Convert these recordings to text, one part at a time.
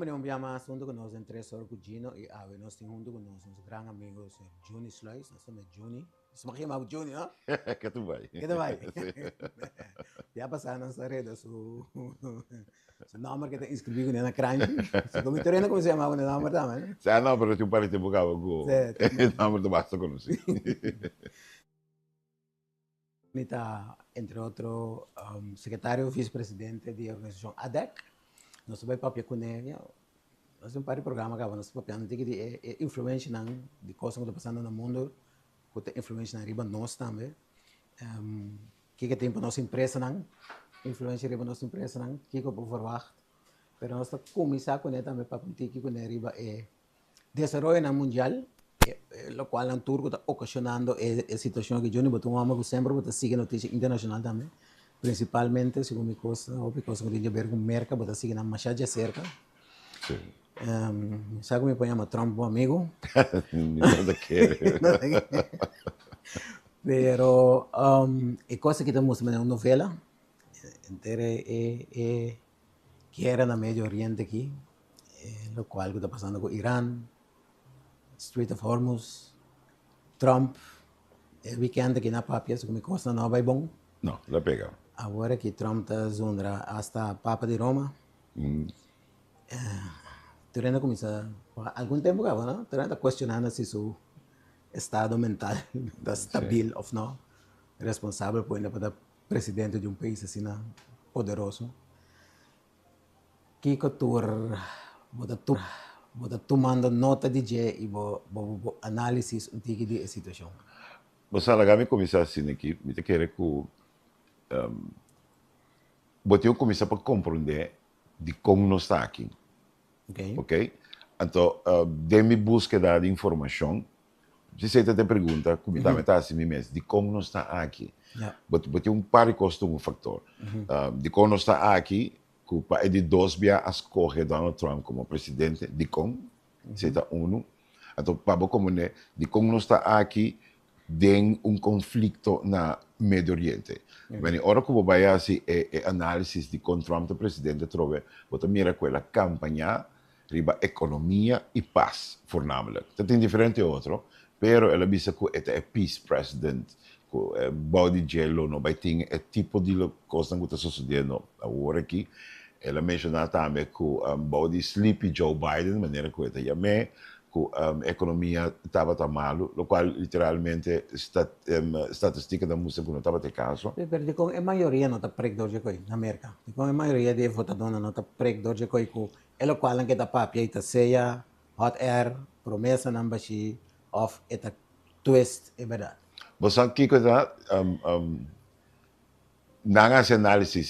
venimos a más junto con nosotros en tres horas con Gino y a ver, nos junto con nuestros gran amigos Juni Slice, nos llama Juni. Se me llama Juni, ¿no? Que tu vai. ¿Qué te va? Sí. Ya pasaron esta red su nombre que te inscribí con una crunchy. Si como te cómo se llamaba el nombre también. Ah, no, pero tu parece bocado go. No, pero tu basta conocer. Está, entre otros, secretario vicepresidente de organización ADEC. Nós vai papel com ele. Nós temos um programa que nós papel de influência de coisas que estão passando no mundo, que tem influência na riba nós também. Que tem para nossa empresa não, influência riba nossa empresa não, que eu vou verwacht. Mas nós estamos começar com ele também para contar que com ele riba desenvolvimento na mundial, lo qual é turco está ocasionando a situação que eu não botou uma sempre botar sigue notícia internacional também. Principalmente, segundo minha coisa, ou porque eu tinha ver com o mercado, botar sigue na machada cerca. Sim. Sabe como me põe a Trump, amigo? Nada quer. Pero, a coisa que estamos vendo é uma novela, inteira que era no Médio Oriente aqui, o qual está passando com Irã, Strait of Hormuz, Trump, o weekend aqui na papia, como coisa não vai bom. Não, la pega. Agora que Trump está zundra hasta Papa de Roma, Turena começa algum tempo agora, não? Turena está questionando se seu estado mental está estável ou não, responsável por ainda para presidente de um país assim poderoso. Que tu bota tomando nota de je e análise antigo de situação. Você lá me começar assim aqui, me te querer que bote eu começar para compreender de como nós está aqui. Ok? Então, de minha búsqueda de informação, se você te pergunta, como está assim mesmo, de como nós está aqui. Bote um par de costos, um fator. De como nós está aqui, que é de dois via a escolher Donald Trump como presidente, de como, se está então, para como de como nós está aqui, de um conflito na Médio Oriente. Mas ora que vai assim análise de como Trump é presidente, trove, você mira aquela campanha riba economia e paz, fornamelijk. Dat is diferente outro, pero ela bisa que é peace president, que body gelo no vai ter é tipo de coisa que está sucedendo agora aqui. Ela menciona também que body sleepy Joe Biden, maneira que está chamando, que a economia estava tão mal, o qual literalmente estatística da música não estava de caso. Pero com a maioria não está preso de coisa na América. Com a maioria de votadores não está preso de coisa que é o qual que está papia está seja hot air promessa não baixi of eta twist é verdade. Você aqui que está nanga análise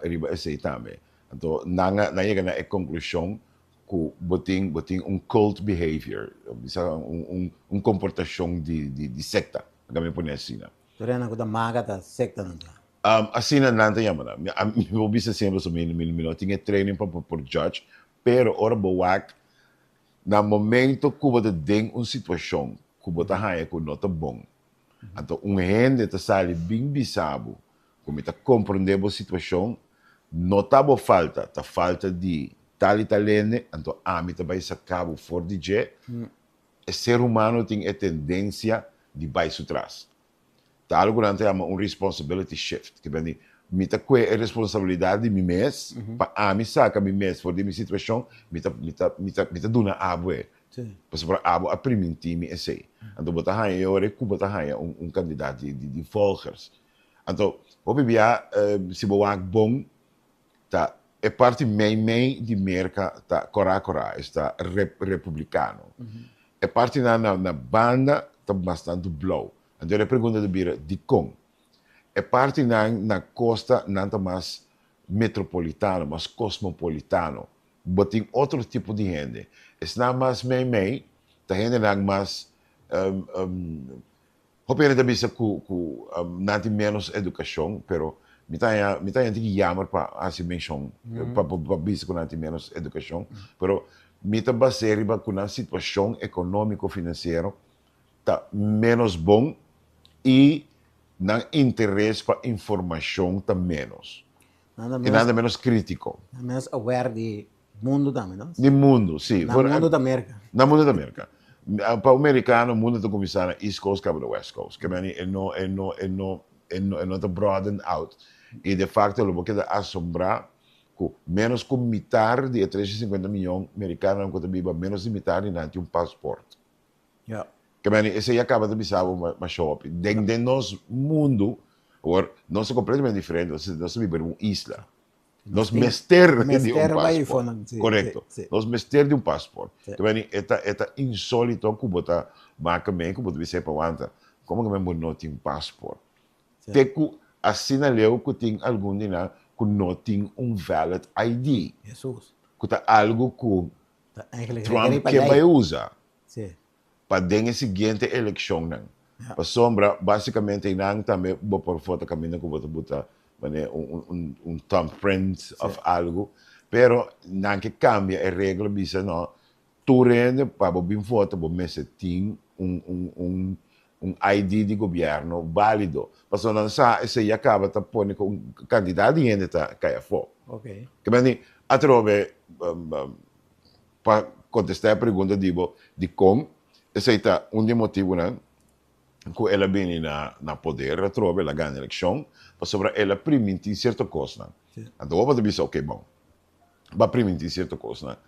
riba esse também. Então nanga chega na conclusão que boting cult behavior, comportação de secta, kami po niya sina. Turena ko da maga ta secta não. Assim não tem yamana. Eu vi sempre so mil tinha training por judge, pero ora boak na momento que você tem uma situação que você há que não tá bom. Então gente tá sali bem bisabo, como tá compreender a situação, não tá falta de tal italiano, então a mim também se acaba for de je, o ser humano tem a tendência de baixo trás. Tá algo que é uma responsibility shift, que vem me tá com a responsabilidade de mim mesmo, para a mim saca mim mesmo for de minha situação, me tá dando a abue. Porque para abo a primeiro é sei. Então botar aí eu botar aí candidato de volgers. Então, o bibia se boa bom tá é parte meio de América tá cora está republicano. É parte na banda tá bastante blow. Então a pergunta de bira de como é parte na costa não tá mais metropolitano, mas cosmopolitano. Botem outro tipo de gente. É mais meio tá gente não mais opera da bisa que não tem menos educação, pero me tá que chamar para assim menção para bisa que não tem menos educação, pero me tá baseado com a situação econômico financeira tá menos bom e não interesse para informação tá menos. E nada menos crítico. Nada menos aware de Mundo também, não? No mundo, sim. No mundo da América. No mundo da América. Para o americano, o mundo está começando na East Coast, para o West Coast. Que não está broaden out. E, de facto, eu vou quedar assombrar que menos que metade de 350 milhões de americanos que vivam, menos de metade não tem um passaporte. Yeah. Que esse aí acaba de pensar uma shopping. Dentro de nosso mundo, nós somos completamente diferentes. Nós vivemos em uma isla. Nós mester de um passaporte. Correto. Nós mester de um passaporte. É insólito que você marca bem, que você dizer para o como que eu não tenho um passaporte? Tem que assinaleu que tem algum dinheiro que não tem um valid ID. Jesus. Que é algo que Trump que vai usar. Para a seguinte eleição. Para sombra, basicamente, não também vou por foto caminho que você botar thumbprint of algo, pero não que cambia a regra, bisa não, tu rende para bem foto, você tem um ID de governo válido. Mas não sabe, esse aí acaba de pôr com candidato e ainda está caia fora. Ok. Que bem, atrove para contestar a pergunta de como, esse aí está motivo, não? Que ela vem na poder, atrove, ela ganha a eleição, mas sobre ela permitir certa coisa. Então, eu vou dizer, ok, bom, vai permitir certa coisa.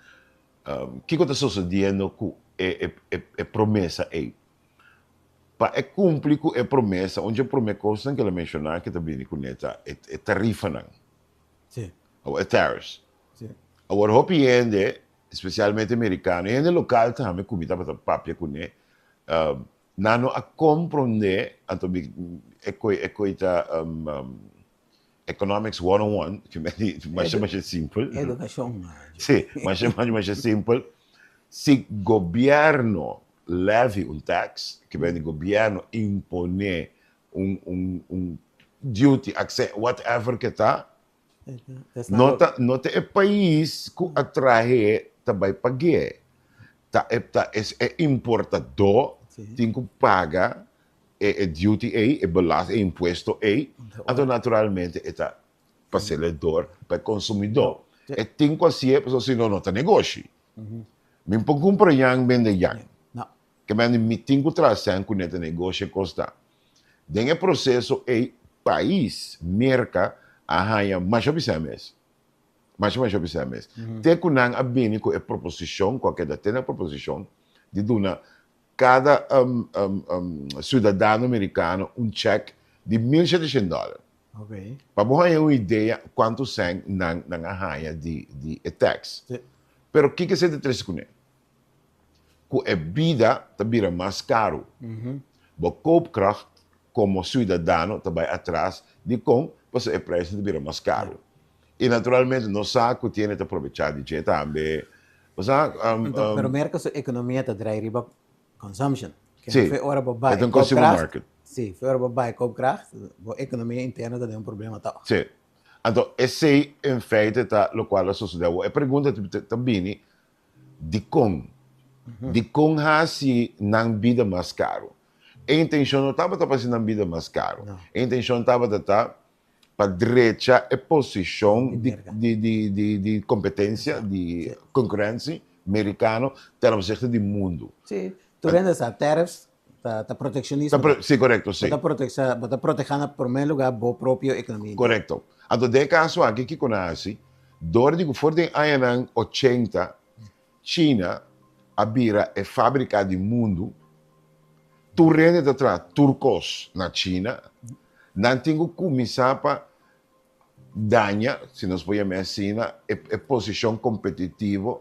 O que está sucedendo com a promessa aí? Para cumprir com a promessa, onde a promessa que ela mencionou, que também com essa, é tarifa, não? Sim. Ou é tariffs. Sim. Agora, o especialmente americano, e no local também, comida para papia com ele, não a compreender, então, é coisa Economics 101, que é simples. Educação. Sim, mas é simples. Se o governo leve tax, que o governo impone duty, whatever que está, nota é país que atrai também pagar. É importador, tem que pagar duty aí, belasting, imposto aí, então naturalmente é parcelador para consumidor. É tem que ser, porque senão não tem negócio. Me põe comprar yang, vende yang. Que me tem que trazer com esse negócio custa. Dentro do processo, é país, merca, arranha, mais observas. Tem que não abrir com a proposição, qualquer da tem a proposição, de dar cada cidadão americano cheque de $1.700. Ok. Para você ter uma ideia quanto são na arranha de tax. Pero o que se trata com ele? Que a vida está mais caro. A koopkracht, como cidadão, está atrás de como o preço está mais caro. E naturalmente, não sabe que tem que aproveitar de jeito também. Mas pero merca a economia está drive consumption. Sim, é um consumer market. Sim, fora para koopkracht, a economia interna tem problema tal. Sim. Então, esse em feito está o qual sucedeu. A pergunta também de como se não vida mais caro. A intenção não estava para ser na vida mais caro. A intenção estava para direita a posição de competência, de concorrência americano, termos de mundo. Sim, tu vendes a tariffs, está proteccionismo. Sim, correto, sim. Está protegendo, em primeiro lugar, a própria economia. Correto. Então, de caso aqui que conhece, desde que for de anos 80, China abira a fábrica do mundo, tu rende de trás turcos na China, não tem que começar para danhar, se nós podemos assim, a posição competitiva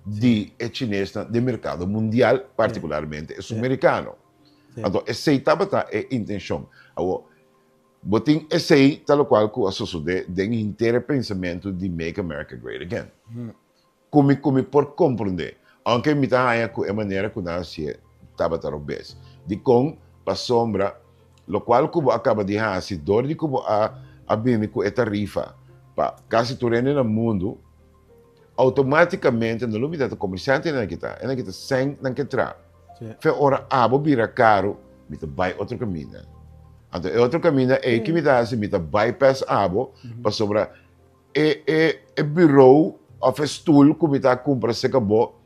de chinesa do mercado mundial, particularmente o americano. Então, essa estava a intenção. Botin esse aí, tal qual que sucede do inteiro pensamento de Make America Great Again. Como por compreender, aunque me está com a maneira que nós estava a obes, de com a sombra, lo qual que acaba de fazer, dor de como a bem com a tarifa, para quase tudo no mundo, automaticamente no lugar do comerciante não está sem não que entrar. Foi hora vira caro, me vai outro caminho. Então, outro caminho que me dá bypass para sobrar bureau of stool, kumita compra se acabou.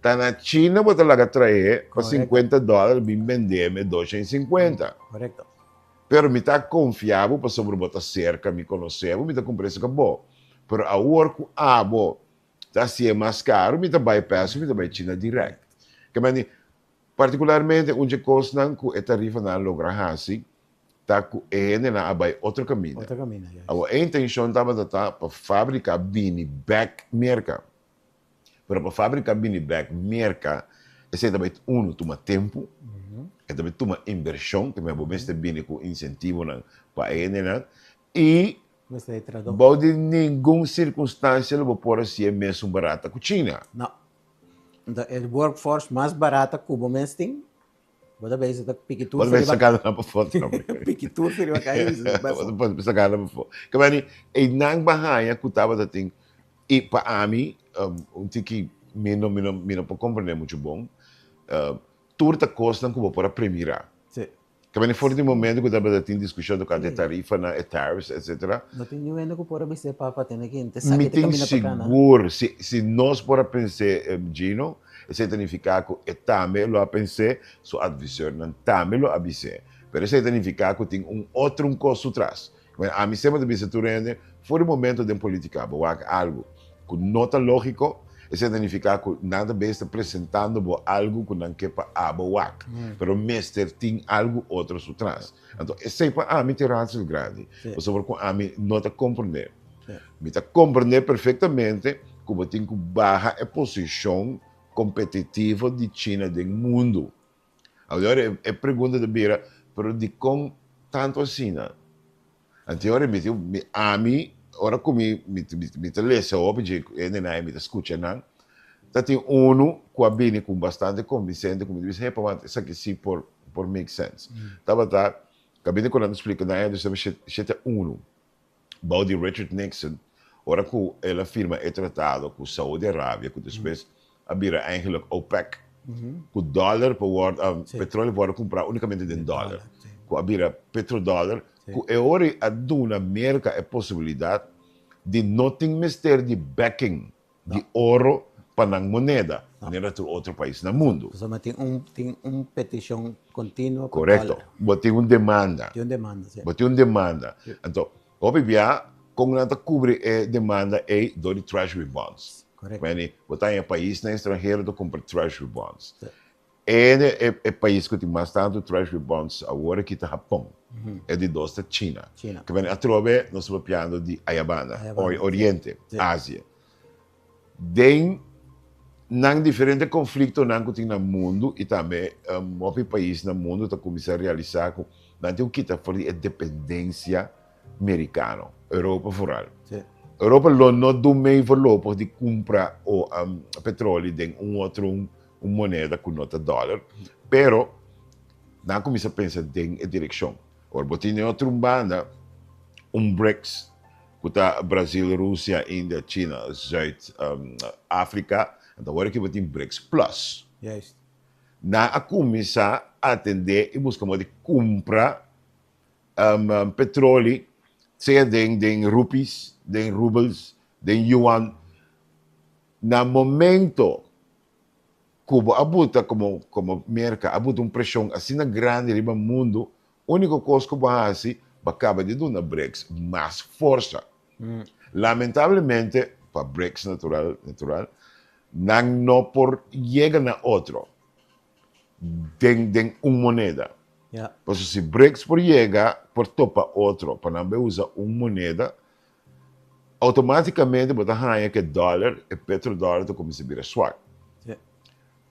Tá na China, bota lá trazer para $50, me vender me 250. Correcto. Pero me tá confiável para sobre botar cerca, me conhecer, me tá comprar esse acabou. Pero a work abo tá se é mais caro, me tá bypass, me tá by China direct. Que mani particularmente onde costa com a tarifa na logra hasi, tá com na abai outro caminho. Outro caminho, yes. A intenção tava tá para fábrica bini back merca. Pero para fábrica bini back merca, esse também toma tempo. É também uma inversão, que me bomeste bem com incentivo para ele, e pode nenhuma circunstância não pode ser mesmo barata que China. Não. Então, o workforce mais barata que o momento tem, pode ver se está piquitur. Pode ver sacada na foto. Piquitur seria uma caída. Pode sacar na foto. Que bem, e não bahia que estava da tem e para mim, que me não pode compreender muito bom. Turta costa como para premirar. Sim. Que bem, fora do momento que estava da discussão do de tarifa na tariffs, etc. Não tem nenhum que pode ser para ter aqui. Me tem seguro se nós para pensar Gino, isso significa que também lo a pensar, sua advisor não também lo avise. Pero isso significa que tem outro custo atrás. A mim sempre deve ser turende fora do momento de política, algo que nota lógico. Isso significa que nada bem está apresentando algo que não quer para abaixo, pero mestre tem algo outro atrás. Então, isso é para mim ter razão grande. Sobre que a mim não está compreender. Me está compreender perfeitamente como tem que barra a posição competitiva de China do mundo. Agora, é pergunta de Bira, pero de com tanto assim, né? Então, a mim ora come mi lesse oggi e ne mi escucha nan tati uno qua bene con bastante convincente come dice hey pa sa che sì por make sense tava tá cabine quando explica na é do chete uno Body Richard Nixon ora que ela firma é tratado com Saudi Arábia que depois abira eigenlijk OPEC com dólar para o petróleo para comprar unicamente em dólar com abira petrodólar que é hora a duna América a possibilidade de não ter mistério de backing de ouro para a moneda, moneda de outro país no mundo. Só tem petição contínua. Correto. Tem uma demanda. Tem uma demanda, sim. Tem uma demanda. Então, obviamente, como não cobre a demanda é do Treasury Bonds. Correto. Quando você em país na estrangeiro, você compra Treasury Bonds. É o país que tem mais tanto Treasury Bonds agora que é o Japão. É de dois da China. Que vem a trove, nós estamos falando de Ayabana, Oriente, Ásia. Tem diferentes conflitos que tem no mundo e também outros países no mundo estão começando a realizar com o que está fora de dependência americana, Europa fora. Europa não do meio valor de comprar o petróleo de uma moneda com nota dólar, pero não começa a pensar em direção. Ora, tem outra banda, BRICS, que está Brasil, Rússia, Índia, China, África, então agora que tem BRICS Plus. Yes. Na começar a atender e buscar de comprar petróleo, seja de rupees, de rubles, de yuan, na momento Cuba abuta como merca, abuta pressão assim na grande riba mundo, o único coisa que vai fazer, acaba de dar na BRICS mais força. Lamentavelmente, para BRICS natural, não por chega na outro, tem uma moneda. Yeah. Porque se BRICS por chega, por topa outro, para não usar uma moneda, automaticamente você ganha que dólar e petrodólar começa a virar swag.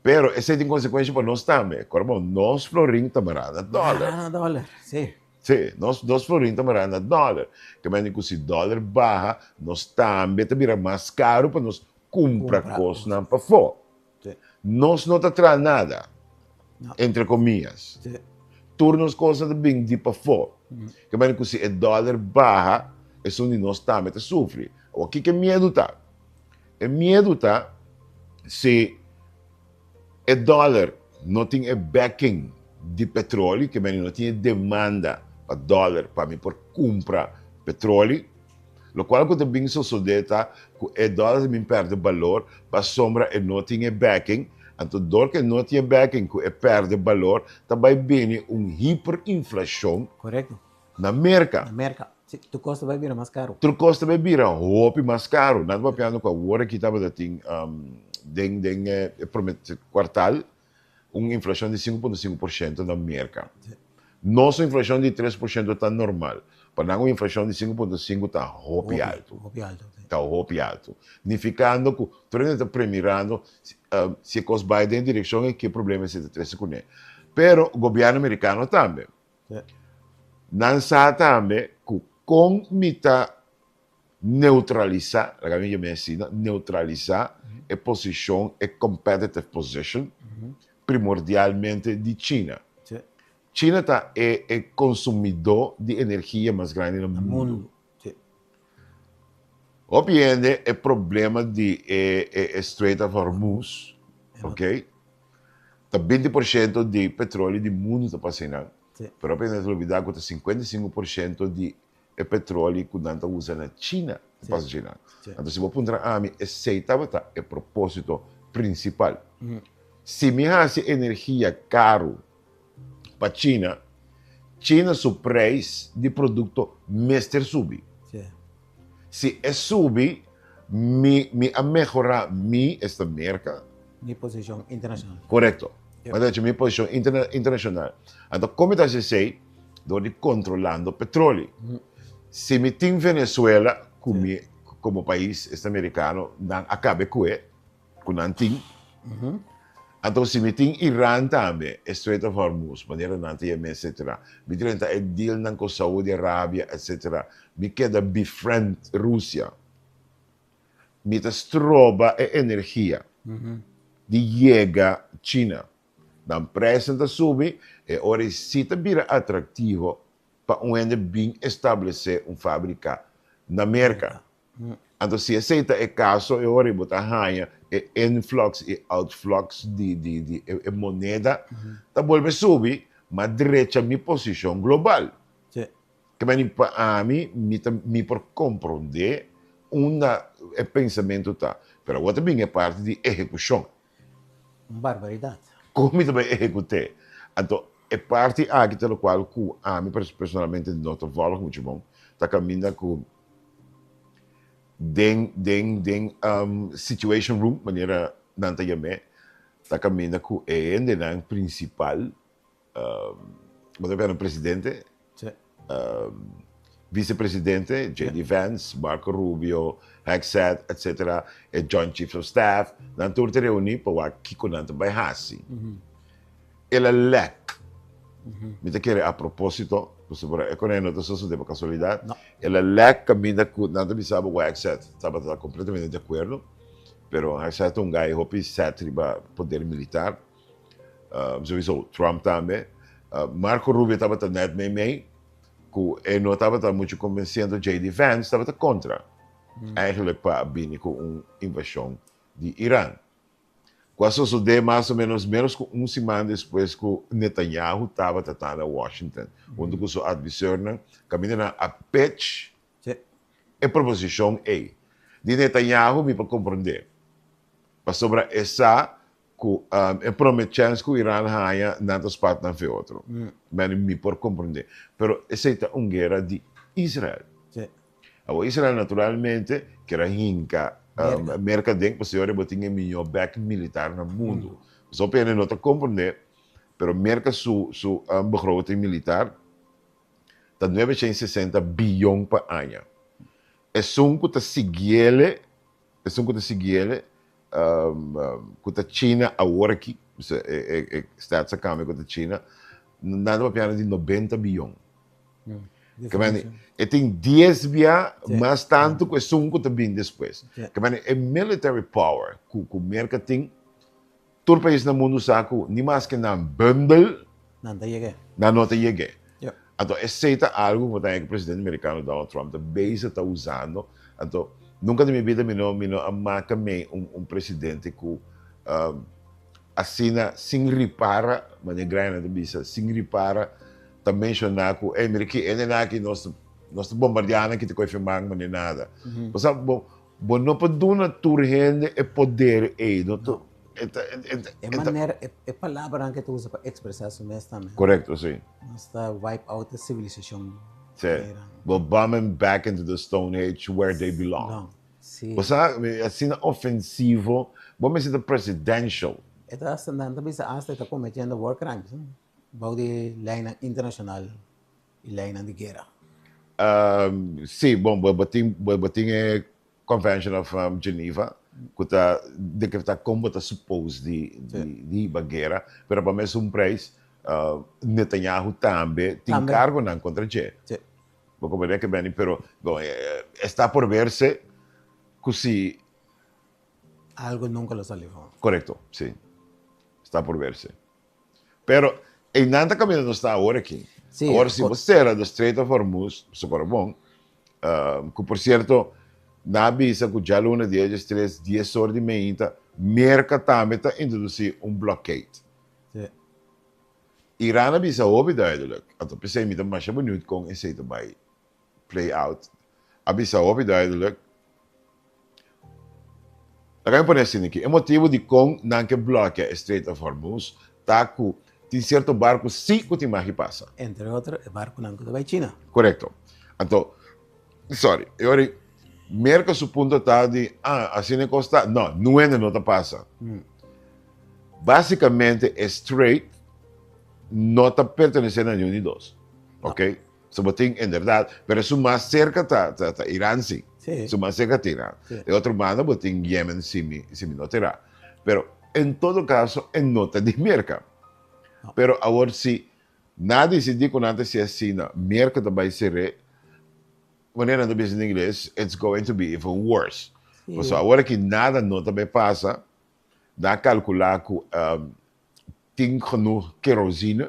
Pero esse tem consequência para nós também. Corbo, nós florim tamará na dólar. Dólar, sim. Sim, nós florim tamará na dólar. Que mais que se dólar barra, nós também vira mais caro para nós comprar coisas não para fora. Nós não está trazendo nada, entre comillas. Turnos coisas de bem de para fora. Que mais que se dólar barra, é onde nós também sofre. O que é medo tá? É medo tá se o dólar não tem backing de petróleo, que não tem demanda para dólar para mim por comprar petróleo. Lo qual quando bem sosodeta, que é dólar me perde valor, para sombra e não tinha backing, então dor que não tinha backing, que é perde valor, também vem hiperinflação Correto. na Na merca. merca. Tu custa vai vir mais caro. Tu costa bebida, roupa mais caro. Nada para piano com a hora que estava da ting, promete quartal, uma inflação de 5,5% na merca. Nossa inflação de 3% está normal. Para uma inflação de 5,5% está roupa alto. Roupa alto. Está roupa alto. Significando que tu está premiando se os Biden em direção é que problema é se trece com ele. Pero o governo americano também. Não sabe também que com mita neutralizar, a minha medicina, neutralizar a posição, a competitive position, primordialmente de China. Sim. China é consumidor de energia mais grande no mundo. Sim. Obviamente, é problema de Strait of Hormuz, ok? Tá 20% de petróleo do mundo está passando. Sim. Pero apenas olvidar que 55% de petróleo que não está usando na China Sim. passa China. Sim. Então, se você apontar a mim, é propósito principal. Se me hace energia caro para China, China seu preço de produto mestre sube. Sim. Se é subir, me a melhorar esta merca. Minha posição internacional. Correto. Yep. Mas é minha posição internacional. Então, como está se sei, estou controlando petróleo. Se me tem Venezuela como país americano, não acaba com ele, com não tem. Então, se me tem Irã também, Strait of Hormuz, maneira não tem, etc. Me tem é deal com a Saúde Arábia, etc. Me queda befriend Rússia. Me trova a energia de chega China. Dan preço está subir, e agora se vira atrativo para onde bem estabelecer fábrica na América. Então, se aceita é caso, e agora botar raia, influx e outflux de moneda, tá volve subir, mas direita minha posição global. Sim. Que para mim, me por compreender pensamento tá. Pero agora também é parte de execução. Barbaridade. Como também executei. Então, é parte aqui pelo qual a mim personalmente não estou falando muito bom. Está caminhando com situation room, maneira não tem me. Está caminhando com o principal, mas é o presidente, Sim. vice-presidente, J.D. Vance, Marco Rubio, Hexet, etc., e Joint Chiefs of Staff, não todos reunir para o que não vai fazer. Ele lec. Me te quer a propósito, é quando eu não estou de casualidade, ele lec caminha com, não me sabe o Hexet, estava completamente de acordo, pero Hexet é um gajo que set para poder militar, sowieso Trump também, Marco Rubio estava net meio, que não estava muito convencendo J.D. Vance, estava contra. Eigenlijk para vir com uma invasão de Irã. Quase sucedeu mais ou menos uma semana depois que Netanyahu estava tratando em Washington, onde o seu adversário caminhando a pitch e proposição A. De Netanyahu, me para compreender. Para sobre essa, que prometemos que o Irã haja nas partes na fe outro. Mas me por compreender. Pero essa é uma guerra de Israel. O Israel, naturalmente, que era hinca, mercaden, porque o senhor tinha o melhor back militar no mundo. Só para não compreender, pero merca su begroting militar, está 960 bilhões por ano. É um que está seguindo, que a China agora aqui, está a câmera com a China, nada para de 90 bilhões. E tem 10 via, mas tanto que é um que também depois. É military power, que o mercado tem, todo país no mundo sabe, nem mais que não bundle, não te chegue. Então, aceita algo que o presidente americano Donald Trump também está usando. Então, nunca na minha vida me amaca presidente que assina sem repara, mas é grande na bisa, sem repara, também mencionar que é que nós nós bombardeando que te confirmar nem nada. Você bom não pode dar na turgente e poder aí, não tu. É maneira, é palavra que tu usa para expressar isso mesmo também. Correto, sim. Nós está wipe out a civilização. Sim. We'll bomb them back into the Stone Age where they belong. Não, sim. Você assim ofensivo, vamos dizer presidential. Esta andando também está cometendo war crimes. Bau de lei internacional e lei de guerra. Sim, bom, bating é Convention of Geneva, que está decretar como está suposto de guerra, mas para mim é um país Netanyahu também tem cargo não contra ele. Sim. Vou compreender que bem, pero bom, está por verse que se algo nunca lo salió. Correto, sim. Está por verse. Pero em nada caminho não está agora aqui. Sim, agora, se você era do Strait of Hormuz, super bom, que por certo, na avisa que já luna dia de 10 horas de manhã, merca também está introduzir blockade. Sim. Irã avisa óbvio duidelijk. Então, pensei, me dá mais bonito com esse também play out. Avisa óbvio duidelijk. Agora, por assim aqui, o motivo de com não que bloqueia o Strait of Hormuz, tá que tem certo barco sim que tem mais que passa. Entre outros, o barco não que vai China. Correto. Então, sorry, eu merca su ponto está de, assim não custa, não é não passa. Basicamente, Strait não está pertencendo a nenhum de dois. Ok? So, tem, em verdade, mas o mais cerca está Irã, sim. O mais cerca está Irã. De outro modo, tem Yemen, sim, não terá. Mas, em todo caso, é nota de merca. Mas, agora, se nada se diz antes se assina, merca também será, maneira de dizer em inglês, it's going to be even worse. So, agora que nada não também passa, dá calcular que tem genoeg kerosine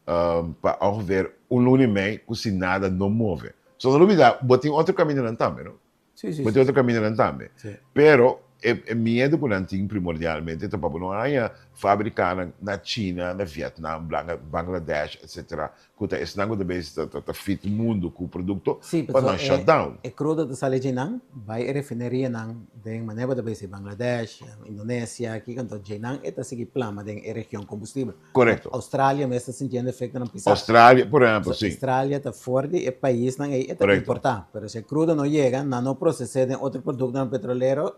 para ongeveer um e meio que se nada não move. Só não olvidar, tem outro caminho não também, não? Sim. Tem outro caminho não também. Pero, é medo que não tem primordialmente, então, para não há fábrica na China, na Vietnã, Bangladesh, etc. Que está não deve estar fit mundo com o produto para não shutdown. É crudo de sale Jinan, vai a refineria não, de maneira de base Bangladesh, Indonésia, aqui canto Jinan, está seguir plama de região combustível. Correto. Austrália mesmo está sentindo efeito não pisa. Austrália, por exemplo, sim. Austrália está forte, é país não é está importante, mas se crudo não chega, não processa de outro produto não petrolero.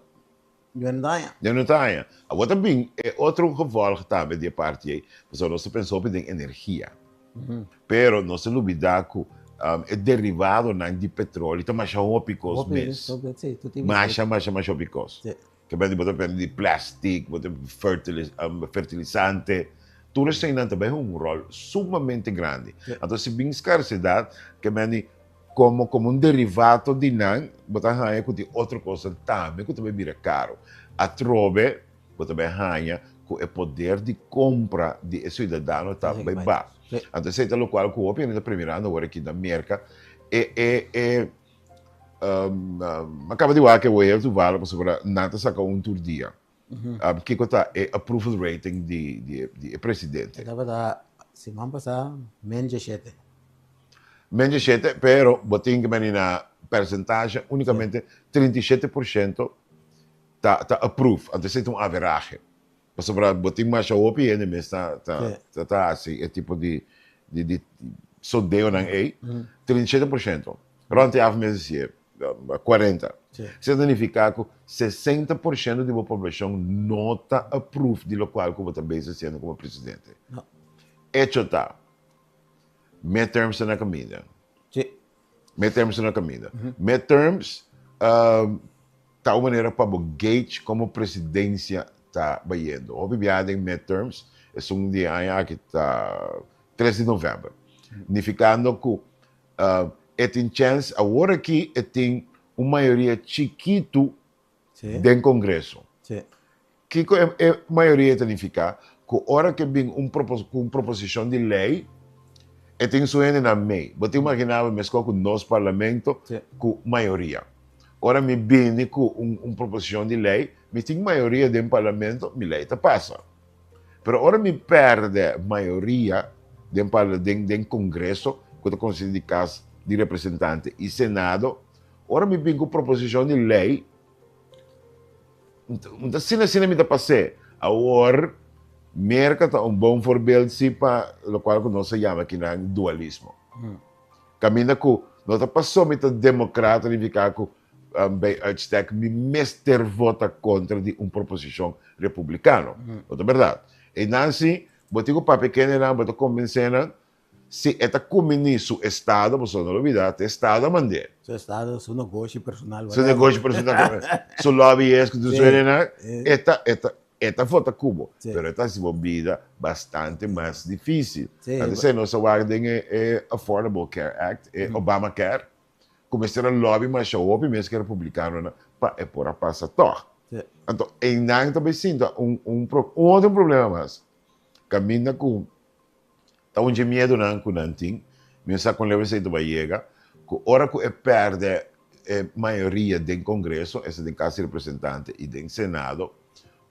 Eu não tenho. Agora também é outro gevolg também de parte aí. Você não se pensou em energia. Pero não se olvidar que é derivado de petróleo, então mais ópicos mesmo. Mais ópicos. Que bem depende de plástico, fertilizante. Tudo isso tem também rol sumamente grande. Então, se bem escassez, que bem como um derivado de não, botar ranha com outra coisa também, que também vira caro. A trove, botar bem ranha, com o poder de compra de cidadão também baixo. Então, se é o qual que o opinião está primeirando agora aqui na América, acaba de falar que eu vou falar para nada sacar tour dia. Que está é approval rating de presidente. Estava semana passada, menos 7. Menos 7, pero botin que na percentagem, unicamente 37% está approved, antes é average. Mas sobre botin mais a opinião, está assim, é tipo de sondeo não é, 37%. Pronto, a meses 40%. Significa que 60% da população não está approved de lo qual que você está sendo como presidente. Hecho está. Midterms na caminho. Midterms na caminho. Midterms está uma maneira para o gauge como a presidência está indo. Obviamente, em midterms, é um dia que está 13 de novembro. Significando que tem chance, agora que tem uma maioria chiquito do Congresso. Que a maioria significa que a hora que vem uma proposição de lei, tem suene na MEI. Você imaginava mesmo com o nosso parlamento com maioria. Ora me vem com uma proposição de lei, mas tem maioria do parlamento, a lei passa. Mas ora me perde maioria do Congresso, que eu considero de Representantes e Senado, ora me vem com proposição de lei, então assim me dá passei. Agora, merca tá um bom voorbeeld para o qual nós chama aqui na dualismo. Caminha com, nós passou muito democrata de ficar com bij uitstek me meester vota contra de proposição republicano. Não é verdade? E Nancy, botigo para pequena na, botigo convencendo, se eta comini su estado, pues não olvidar, estado a mandar. Su estado, su negocio personal. Su negócio personal, su lobby es que tu Sí. suena, esta vota cubo, Sí. pero esta se vida bastante más difícil. Sí, Entonces, no se va a Affordable Care Act, Obamacare, começaram a lobby, mas já houve mesmo que era republicano, para por a passa toch. Sí. Então, em não também sinto outro problema mais. Caminha com tá onde medo não com nanting, me sa com leva do Vallega, que ora que perde a maioria do Congresso, esse do Casa de Representantes e do Senado,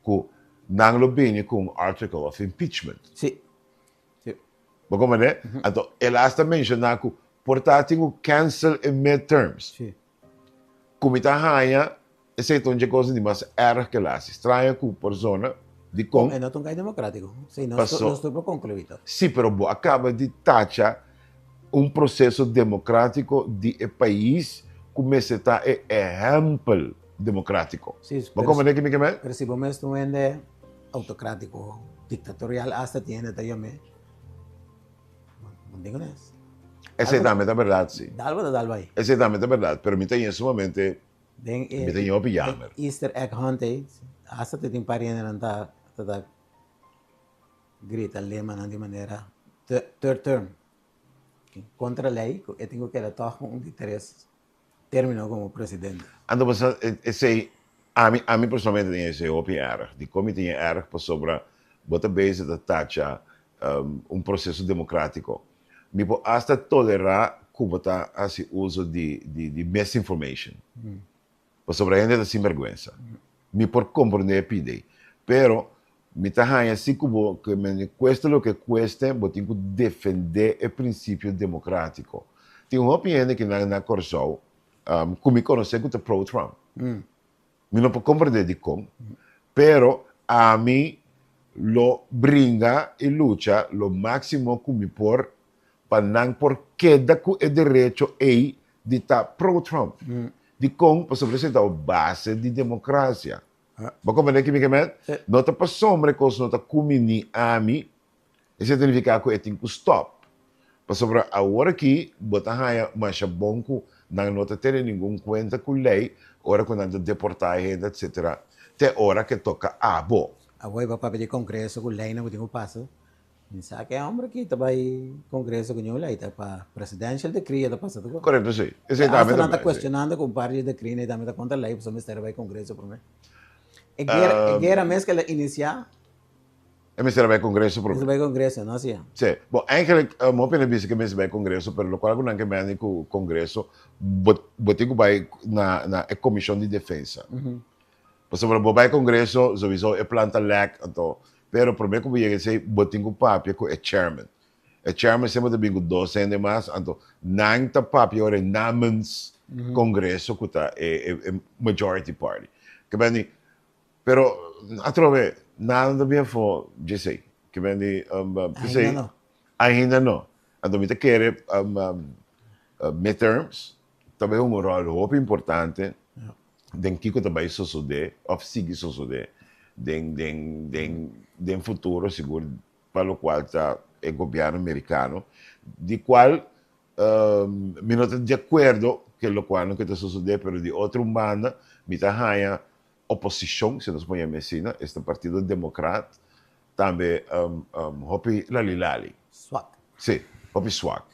que não lo bem com article of impeachment. Sí. Sí. Como é? Então, ele hasta menciona que portanto, cancel in midterms. Sí. Como está raia, esse é uma coisa de mais erro que lá. Estranha que a pessoa de com. No es un país democrático. Sí, no Pasó. estoy por concluido. Sim, pero acaba de taxar processo democrático de país como se está exemplo democrático. Sí, Como é que me quer? pero si vos me estuvieras autocrático, dictatorial, hasta tiene, te llamé. No digo eso. Exatamente a verdade, sim. Dalva de Dalva ahí. Exatamente a verdade. Pero me tem esse momento, me tem o pijama. Easter egg hunt, hasta te tiene pari en el anta, grita el lema de manera third term. Contra lei, eu tenho que dar todo um interesse terminou como presidente. Então, esse, a mim pessoalmente tem esse OPR, de como tem erro sobre bota base da taxa processo democrático. Me pode hasta tolerar como está esse uso de misinformation. Sobre a gente da sem vergüenza. Me pode compreender pedir. Pero, me está assim como que me cuesta o que cueste, eu tenho que defender o princípio democrático. Tem uma opinião que na Corsol, como me conhece que é pro-Trump. Me não pode compreender de como, pero a mim lo brinca e luta lo máximo que me por para não por queda com o direito de estar pro-Trump. De como para apresentar a base de democracia. Mas como é que me quer? Não está para sombra que não está comini a mim, isso significa que eu tenho que stop. Para sobre a hora que botar raia, mas é bom que não está tendo nenhum conta com lei, hora que não está deportar gente, etc. Até hora que toca a bo. Agora vai para pedir congresso com lei, não tenho passo. Sabe que é homem que está vai congresso com lei, está para presidential decree, está passando. Correto, sim. Exatamente. Não está questionando com parte de decree, nem também está contra a lei, para o ministério vai congresso por mim. É guerra mesmo que ela iniciar. É ministério vai congresso por Isso vai congresso, não assim? Sim. Bom, eigenlijk, uma opinião é que ministério vai congresso, pero lo qual não que me com o congresso, botigo vai na comissão de defesa. Por sobre o vai congresso, sowieso é planta lek, então, pero por mim como eu sei, botigo papi com é chairman. É chairman sempre de bingo 12 e mais, então, não tá papi ora namens congresso que tá é majority party. Que bem, pero atrove nada bem for, eu sei. Que bem, ainda não. Então, me quer midterms, também um rol muito importante. Den kiko também suceder, of sigue suceder, den futuro seguro para o qual está o governo americano, de qual me não estou de acordo que o qual não está suceder, mas de outra banda, me está ganhando oposição, se nós podemos dizer, este partido democrata, também hopi lali. Swak. Sim, hopi swak.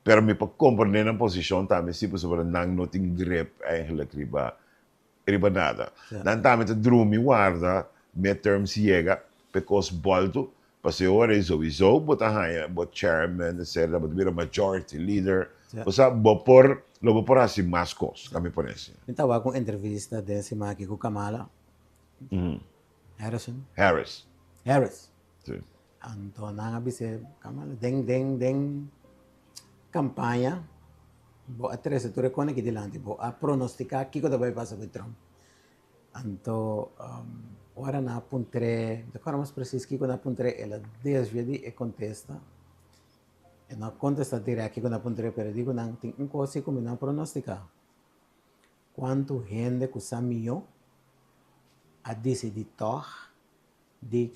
Pero me pode compreender na posição também, se sobre não tem grip eigenlijk riba nada. Dan também te drumi guarda, midterms chega, because bolto, parce ora é sowieso, bota raia, bota chairman, etc., bota vira majority leader, você lo por assim mais coisas, que me parece. Então, com entrevista desse aqui com Kamala Harris. Sim. Então, não avise Kamala, den campanha, Bo a 13, tu recone que dilante, bo a pronosticar que vai passar com Trump. Então, ora na puntre, de forma mais precisa que na puntre ela desvia e contesta. E não contesta direto que na puntre, pero digo não tem um coisa como não pronosticar. Quanto gente que samio a decidir de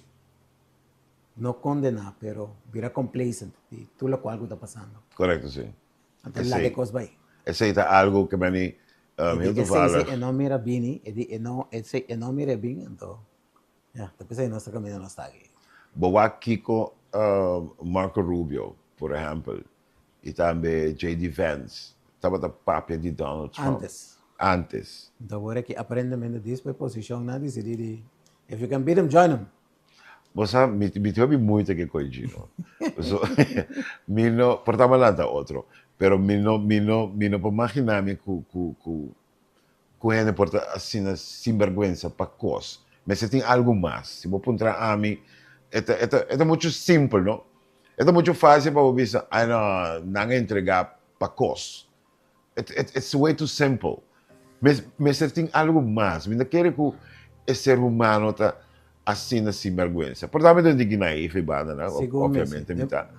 não condenar, pero vira complacent de tudo o qual está passando. Correcto, sim. Então, lá que coisa vai. Esse é algo que mani heel te valor. Esse não mira bem, esse não mira bem, então, depois aí nós caminhamos nós está aqui. Boa Kiko Marco Rubio, por exemplo, e também J.D. Vance, estava da papia de Donald Trump. Antes. Então, agora que aparentemente diz para posição na decidir de, if you can beat him, join him. Você me teve muito que coigino. Mino, portava lá da outro, pero mino para imaginar-me que gente porta assim sem vergonha para cos. Mas se tem algo mais, se vou apontar a mim, é muito simples, não? É muito fácil para você, não entregar para cos. It's way too simple. Mas se tem algo mais, me quero que o ser humano está assim sem vergonha. Portanto, eu digo naif, né? Obviamente, me tá.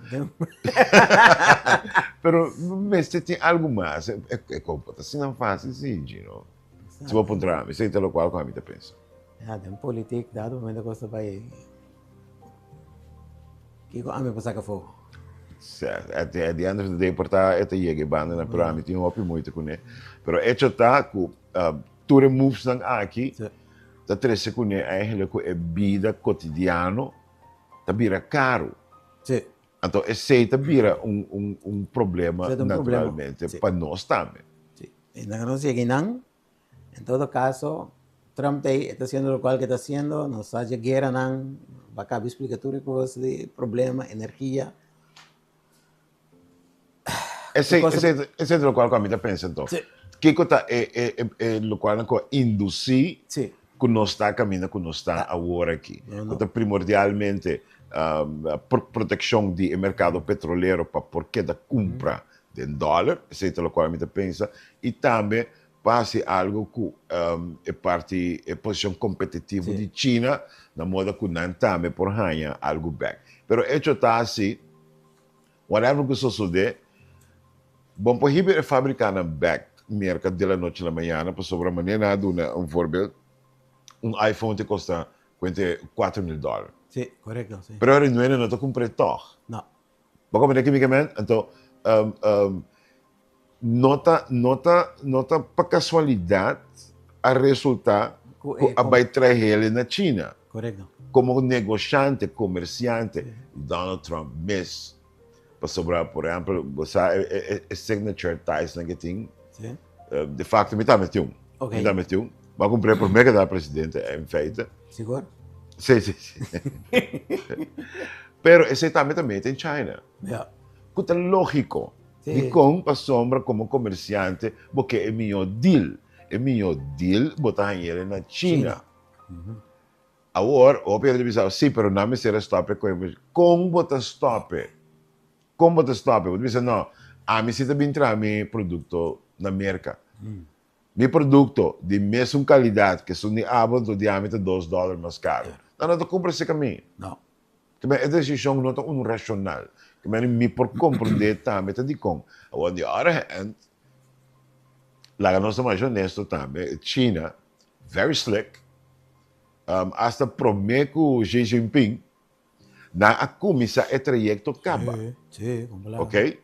Mas se tem algo mais, é como assim não fácil, sim, não? Se vou apontar, isso é o qual a mim pensa. Den politik, dado momento que você vai que a mim passar fogo. Certo, at the end of the day, porta esta chega banda na para mim tem muito com ele. Pero hecho tá que tu removes nang aqui, tá trece com ele eigenlijk que é vida cotidiano, tá vira caro. Sim. Então esse tá vira problema naturalmente para nós também. Sim. E não sei que não. En todo caso, Trump está haciendo lo cual que está haciendo, nos ha guerra, va a explicar cosas de problema, energía. Ese es lo cual a mí te pienso entonces. ¿Qué cosa es lo cual induce que no está caminando, que no está ahora aquí? Primordialmente protección del mercado petrolero para porque da compra de dólar, ese es lo cual a mí te pienso, y también passe algo que é parte é posição competitiva de China na moda que não também por ganhar algo back. Pero hecho está assim, whatever que suceder, bom por hiber fabricar na back mercado de la noite à manhã, para sobre maneira um voorbeeld, iPhone te custa $4,000. Sim, correto, sim. Pero não é não te comprei toch. Não. Porque me quimicamente, então nota para casualidade a resultar que vai trazer ele na China. Correto. Como negociante, comerciante, Donald Trump mesmo. Para sobrar, por exemplo, você é signature ties que tem. De facto, me está metendo. Me está metendo. Mas comprei por mega da presidente, em feita. Seguro? Sim. Pero esse também em China. Que é lógico. E com a sombra como comerciante, porque é meu deal. É meu deal botar ele na China. Agora, o Pedro disse, sim, mas não me será stop com ele. Como botar stop? Como botar stop? Eu disse, não, a mim se também entrar meu produto na América. Meu produto de mesma qualidade, que são de do diâmetro $2 mais caro. Não compra esse caminho. Não. É decisão não é racional. Men me por compreender também te digo, on the other hand, lá nós somos honestos também, China, very slick, hasta prometo Xi Jinping, na comissa é trajeto acaba. Sim, ok?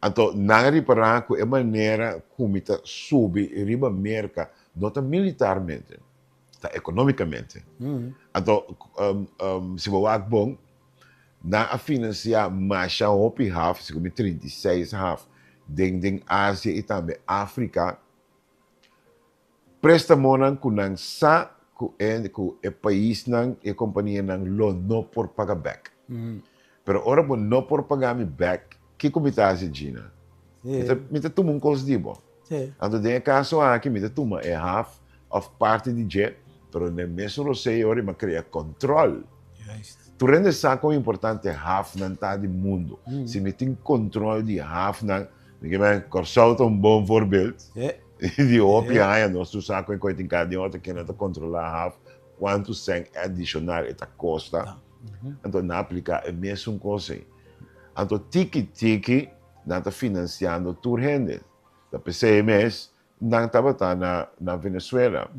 Então, na reparar que é maneira como está sube riba América, não está militarmente, está economicamente. Então, se você bom, na financiar mais op half, se como 36 half, dentro Ásia e também África, presta monan que não sa que o país não e a companhia não por pagar back. Pero ora por não por pagar me back, que como está a China? Me está tomando coisa de bom. Então, tem caso aqui, me está tomando é half of parte de jet, pero nem mesmo você ora me cria controle. Tu rende sabe como importante é half na do mundo. Se me tem controle de half Ik ben Corsauto een bom voorbeeld. Sí. Die opia ja nós tu saco em coitin cada outra que não controlar quanto sem adicional eta costa. Então na aplicar é mesmo coisa. Então tiki não tá financiando tour gente. Da PCMS não estava na Venezuela.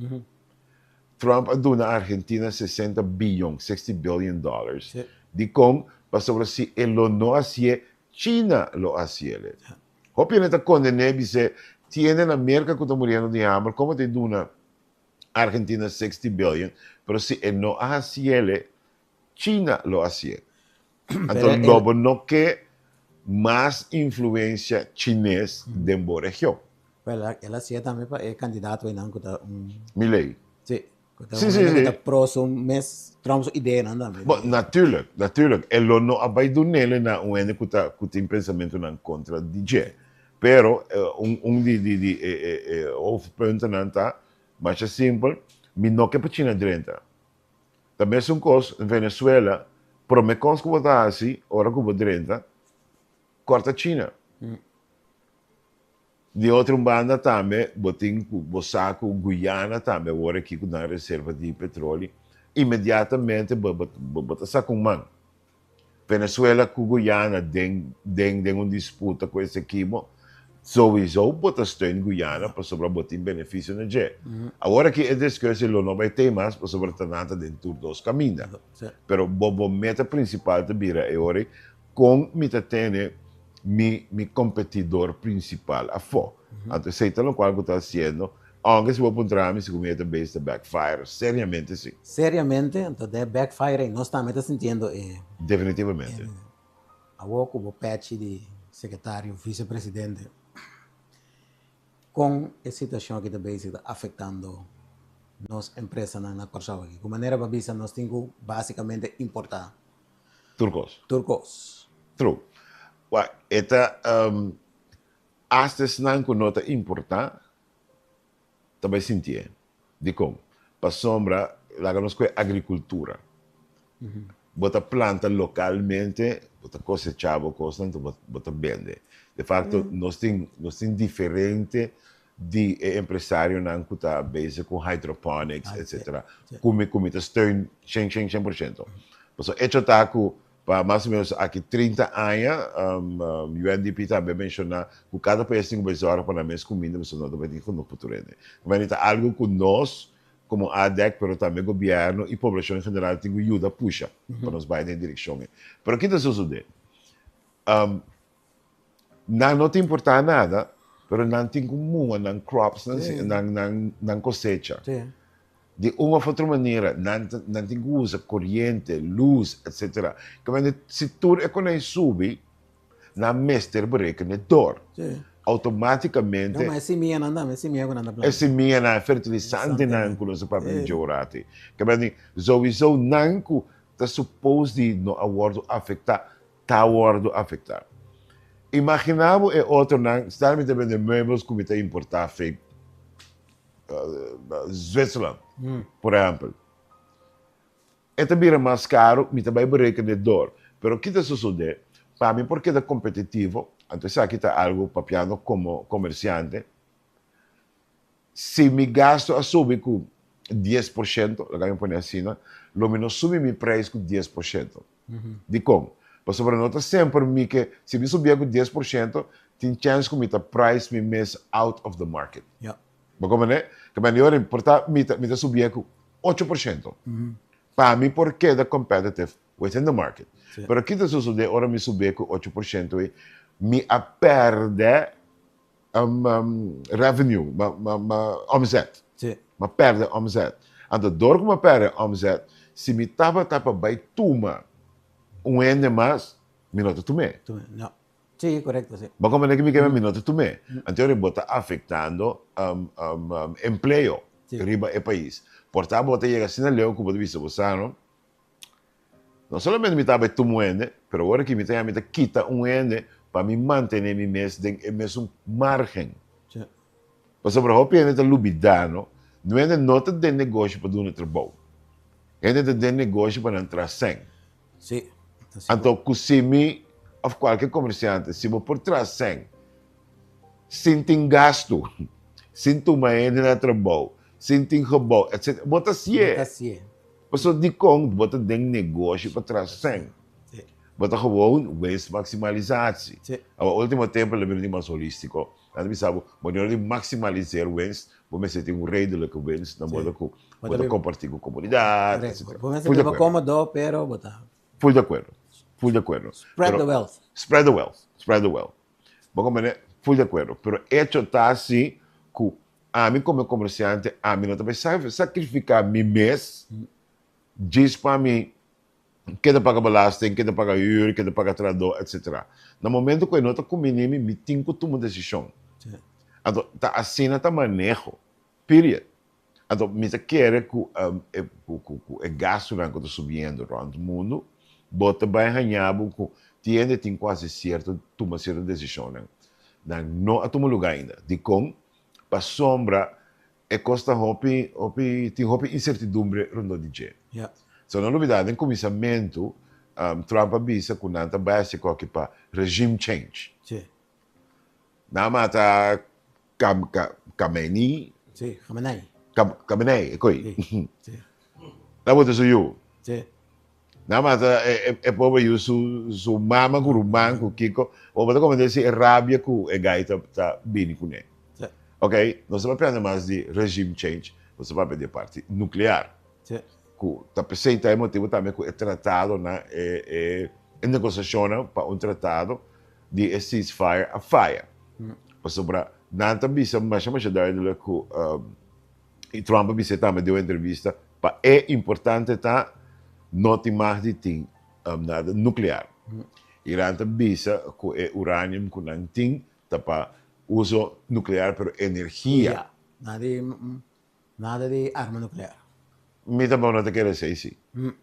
Trump deu na Argentina 60 bilhões, $60 billion. Sí. De com passou se ele não hacía, China lo hacía. Hopi neta condene dice tiene la América que está muriendo de hambre, como te duna Argentina 60 billion, pero si él no hacía, China lo hacía. Entonces, lobo no que más influencia chinés de la región. Pero él hacía también candidato en Milei. Sí. Sí. Pros un mes, Trump idea nada más. Natuurlijk. Él no abai dunele na uene kuta in pensamento na contra DJ. Pero hoofdpunten nanta, mas é simples, mi no que para China direta. Também é coisa em Venezuela, pero me cons que botar assim, ora que botar direta, corta China. De outra banda também, botin bosaco Guiana também, agora aqui com a reserva de petróleo, imediatamente bota saco man. Venezuela com Guiana tem disputa com esse equipo, sowieso bota steun Guiana para sobre botar benefício na G. Agora que é discussão não vai ter mais para sobre tanata dentro dos caminhos. Pero bobo meta principal de bira é hora com mitatene mi competidor principal a fo. Então, sei lo qual que está fazendo, aunque se vou encontrar se cometa base de backfire, seriamente sim. Seriamente, então de backfire não está me sentindo Definitivamente. Agora como patch de secretário, vice-presidente, com a situação que também está afetando nas empresas na Corsau aqui. De maneira para nós temos basicamente importar turcos. True. Well, esta hasta não que nota importar também sentia de como para sombra lá nós com agricultura bota planta localmente bota cosechava coisa então bota vende de facto nós tem diferente de empresário não que está base com hydroponics etc como está steun 100%. Então hecho tá com para mais ou menos aqui 30 anos, o UNDP também mencionou que cada país tem uma hora para a mesma comida, mas não vai ter no futuro. Vai ter algo que nós, como ADEC, mas também o governo e a população em geral, tem que ajudar a puxar para nos vai em direção. Mas o que está sucedendo? Não te importa nada, mas não tem como não crops, não cosecha. De uma ou outra maneira, não tem que usar corrente, luz, etc. Quando se tu economia sube, na mestre breca na dor. Automaticamente. Não, mas semia não dá, mas semia quando anda planta. É semia na fertilizante não que nós para melhorar. Quando sowieso não que está suposto de no awardo afetar, tá awardo afetar. Imaginamos é outro não, está me também de membros que está importar feito Zwitserland, por exemplo. É também mais caro, mas também breca de dor. Mas o que está sucedendo? Para mim, porque é competitivo, então aqui está algo papiano como comerciante. Se me gasto a subir com 10%, lá eu ponho assim, lo menos sube meu preço com 10%. De como? Mas sobre nota sempre me que se me subir com 10%, tem chance que me tá price me mês out of the market. Como é? Que melhor importar me tá subir com 8%. Para mim, porque é competitive within the market. Pero aqui está sucedendo, agora me subir com 8% e me a perde revenue, omzet. Me perde omzet. Então, door que me perde omzet, se me tapa vai tuma ende mais, me nota tume. Não. Sim, correto, sim. Mas como é que me quer me nota tume? Então, ele está afetando emprego riba e país. Portanto, você chega assim na leu, como você você não somente me estava tumuendo, mas agora que me tenha me quita ende para me manter mi mês em mesmo margem. Mas sobre o que é lubidano, não é nota de negócio para do trabalho. É de negócio para entrar sem. Sim. Então, se me ou qualquer comerciante, se vou por trás sem, sem tem gasto, sem tomar na trabalho, sem tem roubo, etc. Bota se Bota é. assim. Pessoa de com, bota de negócio para trás sem. Sim. Bota gewoon winst maximalisatie. Sim. Ao último tempo, ele é mais holístico. A gente sabe, maneira de maximizar winst, vamos ter um redelijke winst, dan Sim. bota compartilhar com a comunidade, Correcto. etc. Por Full de ejemplo, acuerdo. cómodo, pero bota. Full de acuerdo. Full de acuerdo. Spread Pero- the wealth. Spread the wealth. Spread the wealth. Vamos comer, full de acuerdo. Pero hecho está assim, que a mim como comerciante, a mim não também sacrificar meu mês, diz para mim, que paga belasting, que paga huur, que paga trabalho, etc. No momento que eu não estou comigo, me tenho que tomar decisão. Sim. Então, tá assim tá manejo. Period. Então, me quer que o gasto que está subindo no mundo, bota bem ganhado, que tem quase certo tomar certa decisão. Não a tomar lugar ainda. De com, para sombra, costa tem incertidumbre no DJ. Yeah. So, na novidade, no começamento, Trump avisa que não está básico para regime change. Sim. Na mata Khamenei, Sim. Khamenei. Khamenei, coi. Sim. Sim. Na bota su you. Sim. Na mata pobre you su mama guruman ku kiko. O bota como dizer rábia ku e gaita tá bini ku ne. Sim. Ok? Não se vai pensar mais de regime change, você vai pedir parte nuclear. Sim. Que tá presente aí motivo também que é tratado na negociação para um tratado de ceasefire a fire. Sobre nanta bisa mas dar de que e Trump bisa também deu entrevista para importante tá não ter mais de ting nada nuclear. Irã bisa que urânio que não tem tá para uso nuclear pero energia. Yeah. Nada de arma nuclear. Me também não te quer dizer isso.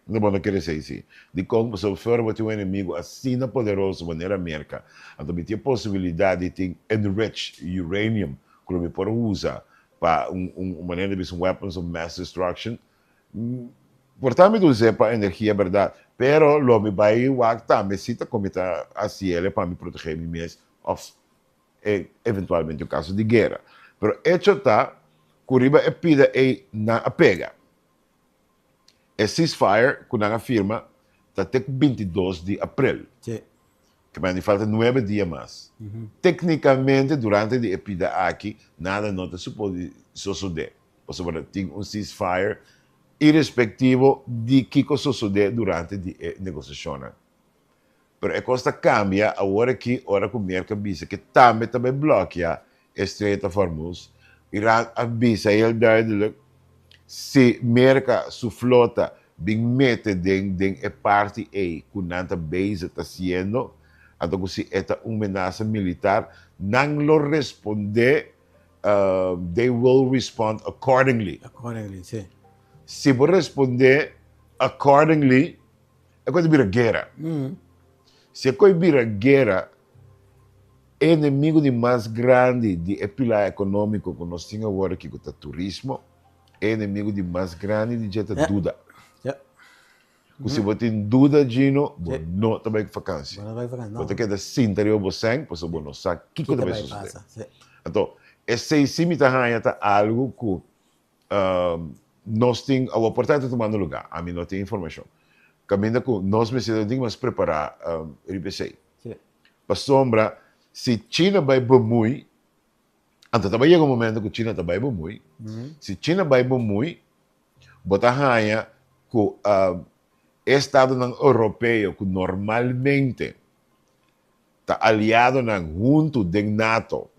Não quer dizer isso. De como se for o inimigo assim na poderoso maneira América, então tem a possibilidade de enrich uranium que me pode usar para maneira de weapons of mass destruction. Portanto, usar para energia verdade, pero lo me vai o acta me cita como está assim ele para me proteger me mesmo of eventualmente o caso de guerra. Pero hecho está, Curiba é pida e na apega. É ceasefire, que não afirma, até 22 de abril. Sim. Que me falta 9 dias mais. Tecnicamente, durante a epida aqui, nada não se pode suceder. Ou seja, tem um ceasefire irrespectivo de que suceder durante a negociação. Mas a coisa cambia agora que o mercado avisa que também bloqueia a Estreita de Hormuz. Irã avisa ele duidelijk se merca sua flota bem mete den é parte que nanta base está sendo, então se é uma ameaça militar, não lo responde, they will respond accordingly. Accordingly, sim. Se você responder accordingly, é coisa vira guerra. Se é coisa vira guerra, inimigo de mais grande de pilar econômico que nós temos agora aqui, que é o turismo, é inimigo de mais grande de gente dúvida. Yeah. Se você tem dúvida, Gino, não também com vacância. Bueno, vai vacar, não. Você quer dar interior você, você não sabe o que Que vai vai suceder. passar? Sim. Então, esse sim está algo que nós temos a oportunidade de tomar no lugar. A mim não tem informação. Caminho que nós precisamos preparar o IPC. Sim. Para sombra, se China vai muito, então também chega um momento que China vai muito. Se China vai muito, botar raia que o Estado europeu que normalmente está aliado junto do NATO,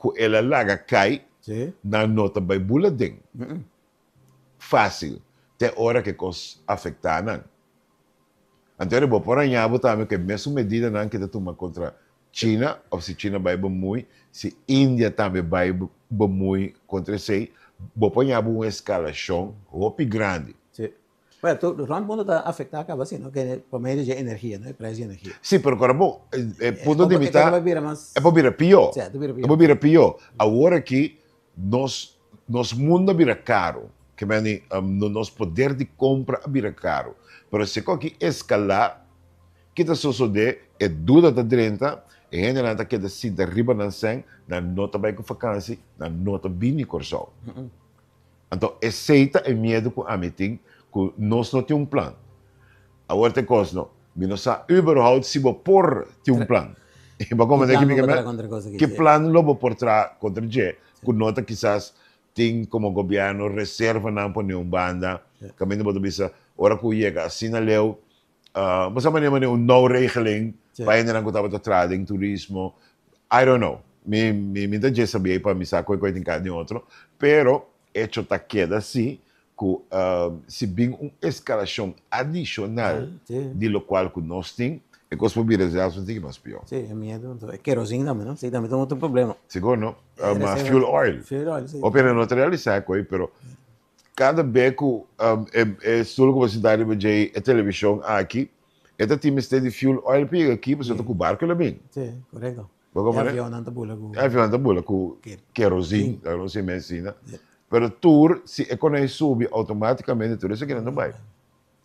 que ela larga cai, Sim. não vai bula ding. Fácil. Tem hora que cos afetar não. Então, eu vou por aí também que mesmo medida não que está tomando contra China, ou se China vai muito, se Índia também vai muito contra si, vou pôr uma escalação roupa grande. Sim. Bueno, o mundo está afetado acaba assim, não? Que por meio de energia, não? Preço de energia. Sim, pero agora, bom, ponto de vista, vai virar mais... é para virar pior. Sim, vai virar pior. É para virar pior. Agora que nos mundo vira caro, que no nosso poder de compra vira caro. Pero se qualquer escalar, que está suceder é dúvida da direita, E ainda nada que da sim da riba na sen, na nota vai com vacância, na nota bini corsal. Então, aceita e medo com a meeting, que nós não temos plano. Agora tem coisa, não. Nós não überhaupt se vou por ter plano. E para como é que me que plano logo por trás contra o que nota quizás tem como governo reserva não para nenhuma banda, caminho para bisa, ora que chega assim na leu, mas a maneira não regeling, para ainda não gostava de trading, turismo, I don't know. Me dá já sabia para me sacar coisa em cada outro, pero hecho tá queda assim, que se bem uma escalação adicional de lo qual que nós temos, é que os pobres já são mais pior. Sim, é medo. É querosene também, não? Sim, também tem outro problema. Seguro, não? Fuel oil. Fuel oil, sim. Ou pena não realizar coisa, pero cada beco é só que você dá de a televisão aqui, esta time está de fuel oil pega aqui, você está com o barco lá bem. Sim, correto. É avião não bula com... É avião não bula com querosene, não sei medicina. Pero tour, se a economia sube, automaticamente tudo isso aqui não vai.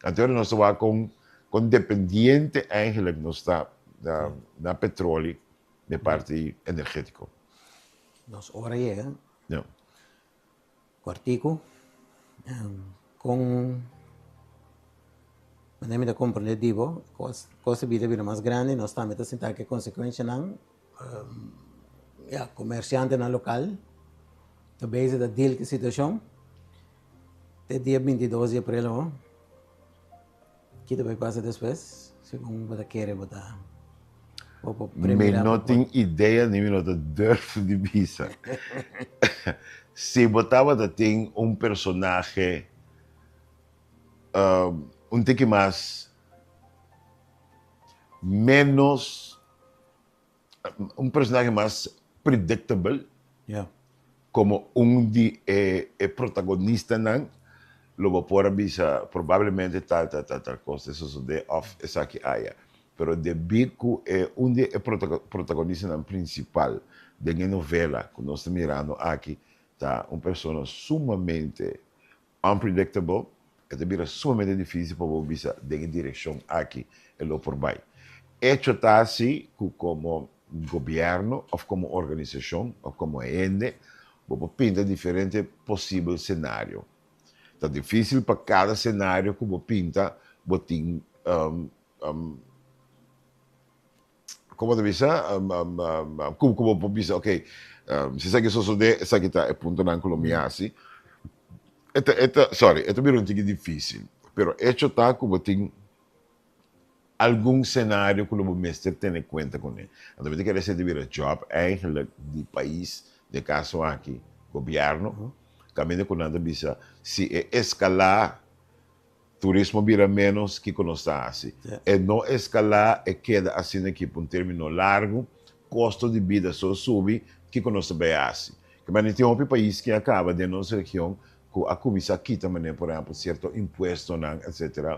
Então nós estamos com dependiente eigenlijk nós está na petróleo de parte energética. Nós hora chega, Não. quartico, com maneira de compreendível, coisa vida vira mais grande, nós também está sentindo que consequência não, comerciante na local, também é da deal que situação, até dia 22 de abril, que também passa depois, segundo você quer botar. Me não tenho ideia, nem me não durfo de visa. Se botava de ter personagem tique mais menos personagem mais predictable, como de protagonista não, lo vou pôr a visa provavelmente tal coisa, isso de off essa aqui aí. Pero de bico é onde é protagonista principal de uma novela que nós estamos mirando aqui, tá uma pessoa sumamente unpredictable, é também sumamente difícil para você visa de direção aqui e lo por vai. Hecho está assim como governo ou como organização ou como ente, você pinta diferente possível cenário. Está difícil para cada cenário que você pinta, você tem como deve ser, como você diz, ok, se você quer só de, essa aqui está, é ponto na Colômbia, assim, sorry, é também um pouco difícil, pero hecho está como tem algum cenário que o mestre tem em conta com ele. Então, você quer receber um job, eigenlijk, de país, de caso aqui, governo, caminho com nada bisa, se escalar turismo vira menos que conosco assim. E não escalar e queda assim aqui por um término largo, custo de vida só sube que conosco bem assim. Mas tem um país que acaba de nossa região com a comissão aqui também, por exemplo, certo imposto, etc.,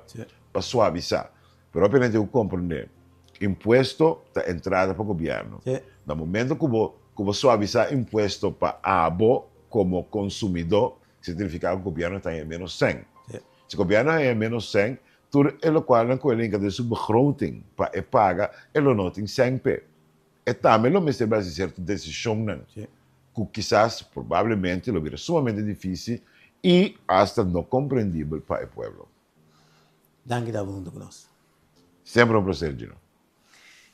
para suavizar. Mas, obviamente, eu compreendo. Imposto da entrada para o governo. No momento que você suavizar imposto para a abo, como consumidor, significa que o governo está em menos 100. Se o governo é menos 100, tudo é o qual não coelhinha de sua begroting para paga, ele não tem 100p. E também não me se base certa decisão, que quizás, provavelmente, lo vira sumamente difícil e hasta não compreendível para o povo. Danke da mundo conosco. Sempre um prazer, Gino.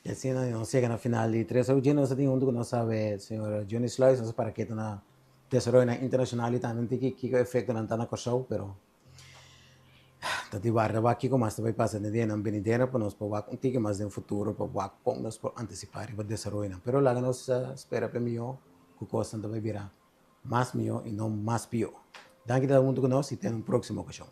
E assim, nós chegamos no final de 3 horas, nós temos que nós sabe, senhor Johnny Slois, nós para que na tesouro internacional e também tem que efeito não está na corção, pero tati barra aqui como mas vai passar de dia na benidera para nós para um tique mais no futuro para com nós para antecipar e para desenvolver. Pero lá nós espera para melhor que coisa não vai virar mais melhor e não mais pior. Danke da mundo conosco e até no próximo ocasião.